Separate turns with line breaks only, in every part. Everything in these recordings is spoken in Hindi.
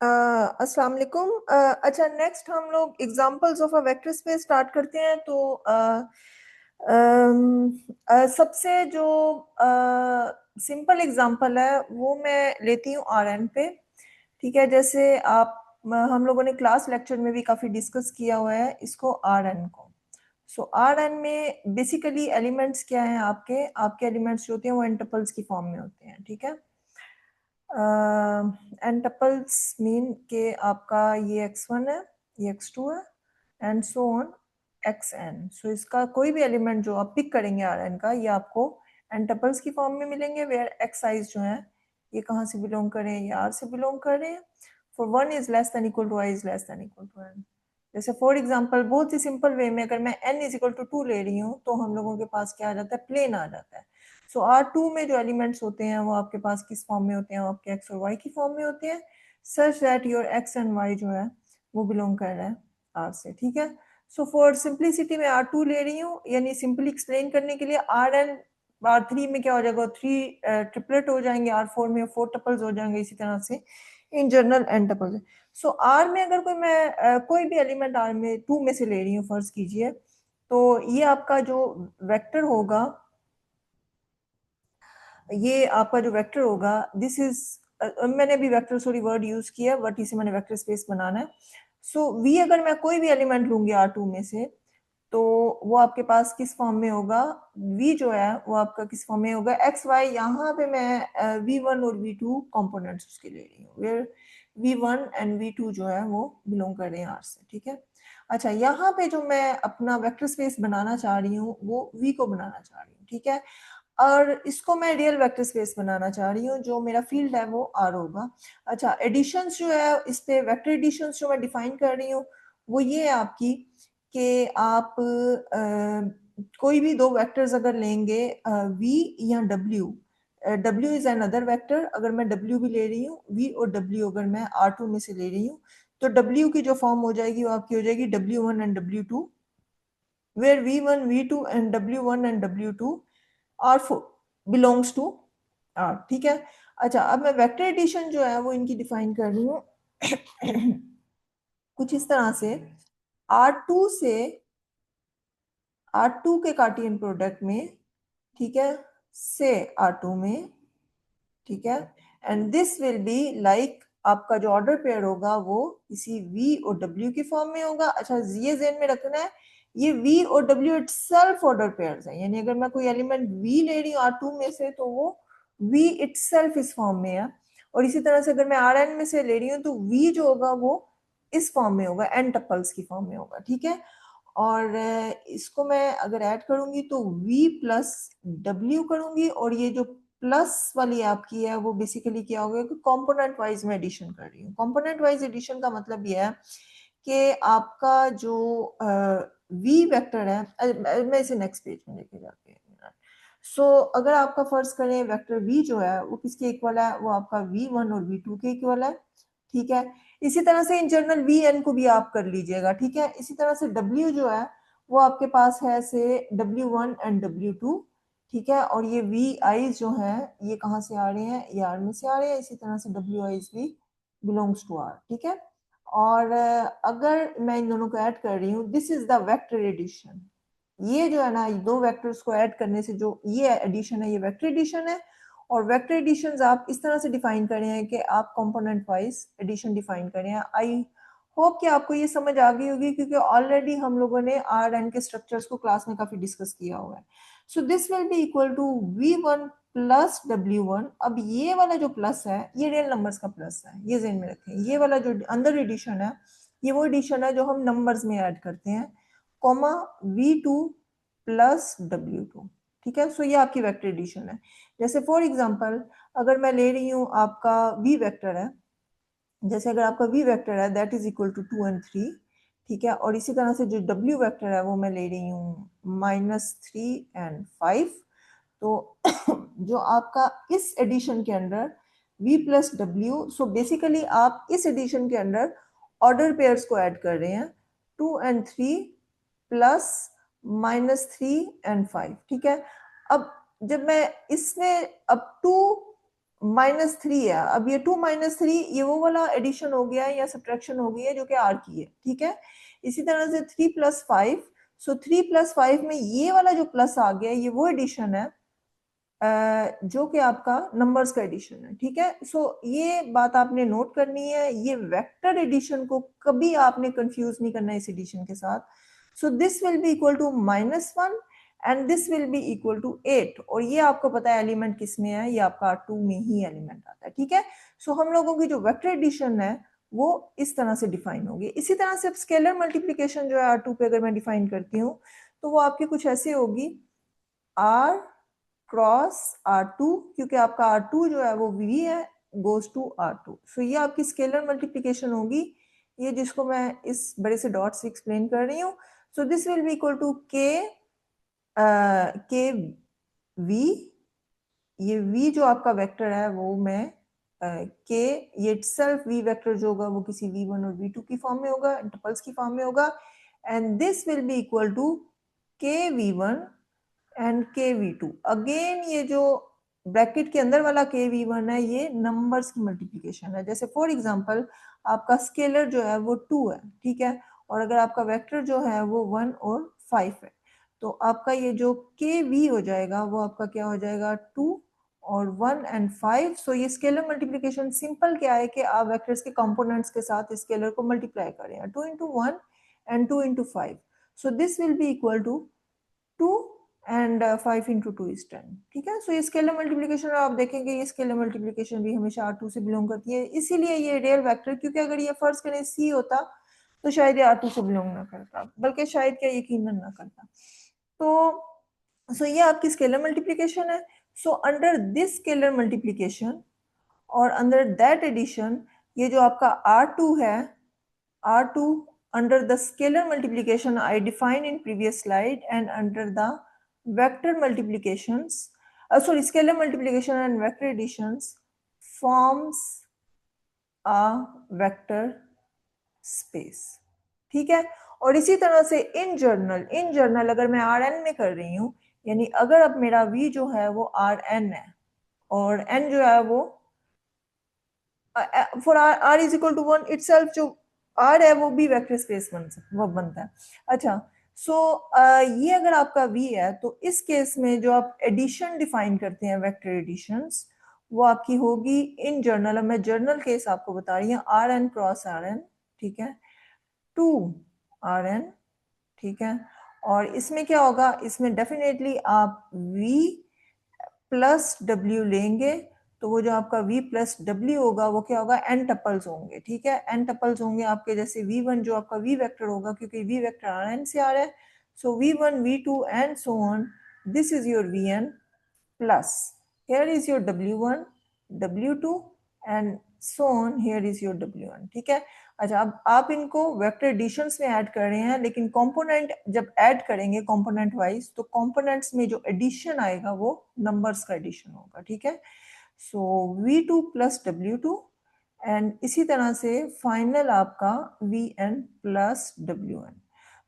अस्सलाम वालेकुम। अच्छा, नेक्स्ट हम लोग examples of a vector space start करते हैं। तो सबसे जो सिंपल एग्जांपल है वो मैं लेती हूँ आर एन पे। ठीक है, जैसे आप हम लोगों ने क्लास लेक्चर में भी काफ़ी डिस्कस किया हुआ है इसको, आर एन को। सो आर एन में बेसिकली एलिमेंट्स क्या हैं? आपके आपके एलिमेंट्स जो होते हैं वो इंटरपल्स की फॉर्म में होते हैं। ठीक है, एंटपल्स मीन के आपका ये x1 है, ये x2 है, एंड सो ऑन xn। सो इसका कोई भी एलिमेंट जो आप पिक करेंगे Rn का, ये आपको एंटपल्स की फॉर्म में मिलेंगे, वेयर xi's जो है ये कहाँ से बिलोंग करें? ये R से बिलोंग करें। For 1 is less than equal to i is less than equal to n। जैसे फॉर एग्जाम्पल बहुत ही सिंपल वे में अगर मैं n इज इक्वल टू 2 ले रही हूँ तो हम लोगों के पास क्या आ जाता है? प्लेन आ जाता है। सो R2 में जो एलिमेंट्स होते हैं वो आपके पास किस फॉर्म में होते हैं? वो आपके x और y की फॉर्म में होते हैं, such that your x and y जो है वो बिलोंग कर रहा है R से। ठीक है, सो फॉर सिंप्लिसिटी में R2 ले रही हूँ, यानी सिंपली एक्सप्लेन करने के लिए Rn R3 में क्या हो जाएगा? 3 ट्रिपलेट हो जाएंगे, R4 में 4 टपल्स हो जाएंगे, इसी तरह से in general n tuples. So R में अगर कोई भी एलिमेंट R में 2 में से ले रही हूँ फर्ज कीजिए, तो ये आपका जो वेक्टर होगा, ये आपका जो वेक्टर होगा, दिस इज मैंने अभी वेक्टर सॉरी वर्ड यूज किया, बट इसे मैंने वेक्टर स्पेस बनाना है। सो वी अगर मैं कोई भी एलिमेंट लूंगी R2 में से, तो वो आपके पास किस फॉर्म में होगा? v जो है वो आपका किस फॉर्म में होगा? X Y. यहाँ पे मैं v1 और v2 कंपोनेंट्स उसके ले रही हूँ, वेयर v1 एंड v2 जो है वो बिलोंग कर रहे हैं R से। ठीक है, अच्छा, यहाँ पे जो मैं अपना वेक्टर स्पेस बनाना चाह रही हूँ वो v को बनाना चाह रही हूँ। ठीक है, और इसको मैं रियल वेक्टर स्पेस बनाना चाह रही हूँ, जो मेरा फील्ड है वो R होगा। अच्छा, एडिशंस जो है इस पे वेक्टर एडिशंस जो मैं डिफाइन कर रही हूँ वो ये है आपकी कि आप कोई भी दो वेक्टर्स अगर लेंगे, v या w, w is another vector, अगर मैं w भी ले रही हूँ, v और w अगर मैं R2 में से ले रही हूँ, तो w की जो फॉर्म हो जाएगी वो आपकी हो जाएगी w1 and w2, where v1 v2 and w1 and w2 are belongs to R. ठीक है, अच्छा, अब मैं वेक्टर एडिशन जो है वो इनकी डिफाइन कर रही हूँ कुछ इस तरह से, R2 से R2 के कार्टियन प्रोडक्ट में, ठीक है, से R2 में, ठीक है, and this will be like आपका जो ऑर्डर पेयर होगा वो इसी v और w की फॉर्म में होगा। अच्छा, ये ज़हन में रखना है, ये v और w इटसेल्फ ऑर्डर पेयर्स हैं, यानी अगर मैं कोई एलिमेंट v ले रही हूँ R2 में से तो वो v इटसेल्फ इस फॉर्म में है, और इसी तरह से अगर मैं Rn में से ले रही हूँ तो v जो होगा वो इस फॉर्म में होगा, n टपल्स की फॉर्म में होगा। ठीक है, और इसको मैं अगर ऐड करूंगी तो v प्लस w करूंगी, और ये जो प्लस वाली आपकी है वो बेसिकली क्या होगा कि कंपोनेंट वाइज में एडिशन कर रही हूँ। कंपोनेंट वाइज एडिशन का मतलब ये है कि आपका जो v वेक्टर है, मैं इसे नेक्स्ट पेज में लेके जाती हूँ। सो अगर आपका फर्ज करें वेक्टर v जो है वो किसके इक्वल है? वो आपका v1 और v2 के इक्वल है। ठीक है, इसी तरह से इन जनरल vn को भी आप कर लीजिएगा। ठीक है, इसी तरह से w जो है वो आपके पास है से w1 एंड w2। ठीक है, और ये वी आई जो है ये कहाँ से आ रहे हैं? ये आर में से आ रहे हैं, इसी तरह से डब्ल्यू आईज भी बिलोंग्स टू आर। ठीक है, और अगर मैं इन दोनों को ऐड कर रही हूँ, this is the vector addition. ये जो है ना, दो वेक्टर्स को ऐड करने से जो ये एडिशन है ये वेक्टर एडिशन है। और वेक्टर एडिशंस आप इस तरह से डिफाइन करें हैं कि आप कंपोनेंट वाइज एडिशन डिफाइन करें हैं। आई होप कि आपको ये समझ आ गई होगी, क्योंकि ऑलरेडी हम लोगों ने आर एन के स्ट्रक्चर्स को क्लास में काफी डिस्कस किया हुआ है। So this will be equal to v1 plus w1। अब ये वाला जो प्लस है ये रियल नंबर्स का प्लस है, ये ध्यान में रखें। ये वाला जो अंदर एडिशन है ये वो एडिशन है जो हम नंबर्स में ऐड करते हैं, कॉमा v2 प्लस w2। ठीक है, सो ये आपकी वेक्टर एडिशन है। जैसे फॉर एग्जांपल अगर मैं ले रही हूँ आपका v वेक्टर है, जैसे अगर आपका v वेक्टर है that is equal to 2 and 3। ठीक है, और इसी तरह से जो w वेक्टर है वो मैं ले रही हूँ -3 and 5। तो जो आपका इस एडिशन के अंदर v plus W, so basically आप इस एडिशन के अंदर ऑर्डर पेयर्स को ऐड कर रहे हैं, 2 and 3 प्लस -3 and 5। ठीक है, अब जब मैं इसमें अब 2 -3 है। अब ये 2 - 3 ये वो वाला एडिशन हो गया या सब्ट्रैक्शन हो गई है जो कि आर की है, ठीक है। इसी तरह से 3 + 5, सो 3 + 5 में ये वाला जो प्लस आ गया ये वो एडिशन है जो कि आपका नंबर्स का एडिशन है, ठीक है। सो ये बात आपने नोट करनी है, ये वेक्टर एडिशन को कभी आपने कंफ्यूज नहीं करना इस एडिशन के साथ। So this will be equal to -1 and this will be equal to 8, और ये आपको पता है एलिमेंट किस में है, ये आपका R2 में ही एलिमेंट आता है, ठीक है। सो हम लोगों की जो वेक्टर एडिशन है वो इस तरह से डिफाइन होगी। इसी तरह से स्केलर मल्टीप्लीकेशन जो है R2 पे अगर मैं डिफाइन करती हूँ तो वो आपकी कुछ ऐसे होगी, R क्रॉस R2, क्योंकि आपका R2 जो है वो V है, गोज टू R2। सो ये आपकी स्केलर मल्टीप्लीकेशन होगी, ये जिसको मैं इस बड़े से डॉट से एक्सप्लेन कर रही हूँ। So this will be equal to k v, ये V जो आपका वेक्टर है वो मैं के ये इटसेल्फ V वेक्टर जो होगा वो किसी V1 और V2 की फॉर्म में होगा, इंटरपल्स की फॉर्म में होगा, and this will be equal to k V1 and के V2। अगेन ये जो ब्रैकेट के अंदर वाला के V1 है ये नंबर्स की मल्टीप्लिकेशन है। जैसे फॉर एग्जांपल आपका स्केलर जो है वो 2 है, ठीक है, और अगर आपका वेक्टर जो है वो 1 और 5 है, तो आपका ये जो के वी हो जाएगा वो आपका क्या हो जाएगा, 2 और 1 एंड 5। सो ये स्केलर मल्टीप्लिकेशन सिंपल क्या है कि आप वेक्टर्स के कंपोनेंट्स के साथ स्केलर को मल्टीप्लाई करें, 2 × 1 and 2 × 5। So this will be equal to 2 and 5 × 2 is 10, ठीक है। सो ये स्केलर मल्टीप्लिकेशन आप देखेंगे ये स्केलर मल्टीप्लिकेशन भी हमेशा R2 से बिलोंग करती है, इसीलिए ये रियल वेक्टर, क्योंकि अगर ये फर्ज करें C होता तो शायद ये R2 से बिलोंग ना करता, बल्कि शायद क्या यकीनन ना करता। तो सो ये आपकी स्केलर मल्टीप्लिकेशन है। सो अंडर दिस स्केलर मल्टीप्लिकेशन और अंडर दैट एडिशन, ये जो आपका R2 है, R2 under the scalar multiplication I defined in previous slide and under the vector multiplications, scalar multiplication and vector additions forms a vector space, ठीक है। और इसी तरह से इन जनरल अगर मैं Rn में कर रही हूँ, यानी अगर अब मेरा V जो है वो Rn है और n जो है वो for R is equal to 1 itself जो R है वो भी वेक्टर स्पेस बनता है। अच्छा, सो ये अगर आपका V है तो इस केस में जो आप एडिशन डिफाइन करते हैं वेक्टर एडिशंस, वो आपकी होगी इन जर्नल। मैं जर्नल केस आपको बता रही हूँ, Rn क्रॉस Rn, ठीक है, 2 Rn, ठीक है। और इसमें क्या होगा, इसमें डेफिनेटली आप V प्लस W लेंगे, तो वो जो आपका V प्लस W होगा वो क्या होगा, n टपल्स होंगे, ठीक है। n टपल्स होंगे आपके, जैसे V1 जो आपका V वेक्टर होगा, क्योंकि V वेक्टर Rn से आ रहा है, सो V1 V2 and so on, this is your Vn plus here is your W1 W2 and so on, here is your W1, ठीक है। अच्छा, अब आप इनको वेक्टर एडिशंस में ऐड कर रहे हैं, लेकिन कंपोनेंट जब ऐड करेंगे कंपोनेंट वाइज, तो कंपोनेंट्स में जो एडिशन आएगा वो नंबर्स का एडिशन होगा, ठीक है। सो V2 प्लस W2 एंड इसी तरह से फाइनल आपका Vn प्लस W1।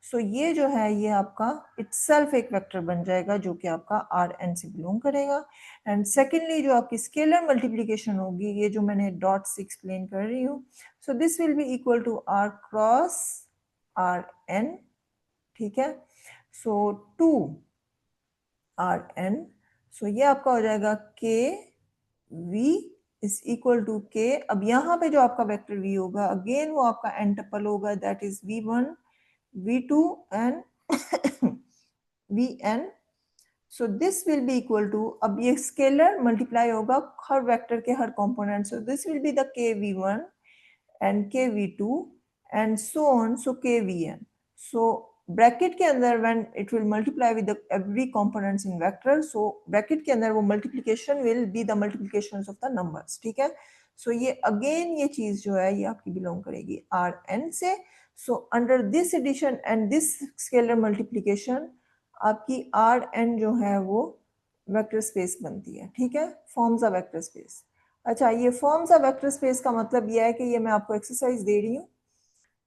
सो ये जो है ये आपका इटसेल्फ एक वेक्टर बन जाएगा जो कि आपका Rn से बिलोंग करेगा। एंड सेकेंडली जो आपकी स्केलर मल्टीप्लिकेशन होगी, ये जो मैंने डॉट से एक्सप्लेन कर रही हूँ, so this will be equal to R cross Rn, ठीक है। सो 2 Rn, सो ये आपका हो जाएगा k v is equal to k। अब यहाँ पे जो आपका वेक्टर v होगा अगेन वो आपका n टपल होगा, that is v1 v2 and vn। So this will be equal to, अब ये स्केलर मल्टीप्लाई होगा हर वेक्टर के हर component, so this will be the k v1 and के v2 and so on, so के vn। सो ब्रैकेट के अंदर when it will multiply with the every components in vector, so bracket के अंदर वो multiplication will be the multiplications of the numbers, ठीक है। सो ये अगेन ये चीज जो है ये आपकी बिलोंग करेगी Rn से। So under this addition and this scalar multiplication आपकी Rn जो है वो वेक्टर स्पेस बनती है, ठीक है, फॉर्म्स अ वेक्टर स्पेस। अच्छा, ये फॉर्म्स अ वेक्टर स्पेस का मतलब ये है कि ये मैं आपको एक्सरसाइज दे रही हूँ,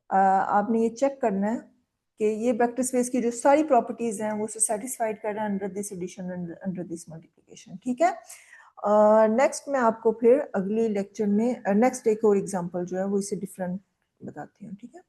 आपने ये चेक करना है कि ये वेक्टर स्पेस की जो सारी प्रॉपर्टीज हैं वो सेटिस्फाइड कर रहा है under this addition, under this multiplication, ठीक है। नेक्स्ट मैं आपको फिर अगली लेक्चर में नेक्स्ट एक और एग्जांपल जो है वो इससे डिफरेंट बताती हूँ, ठीक है।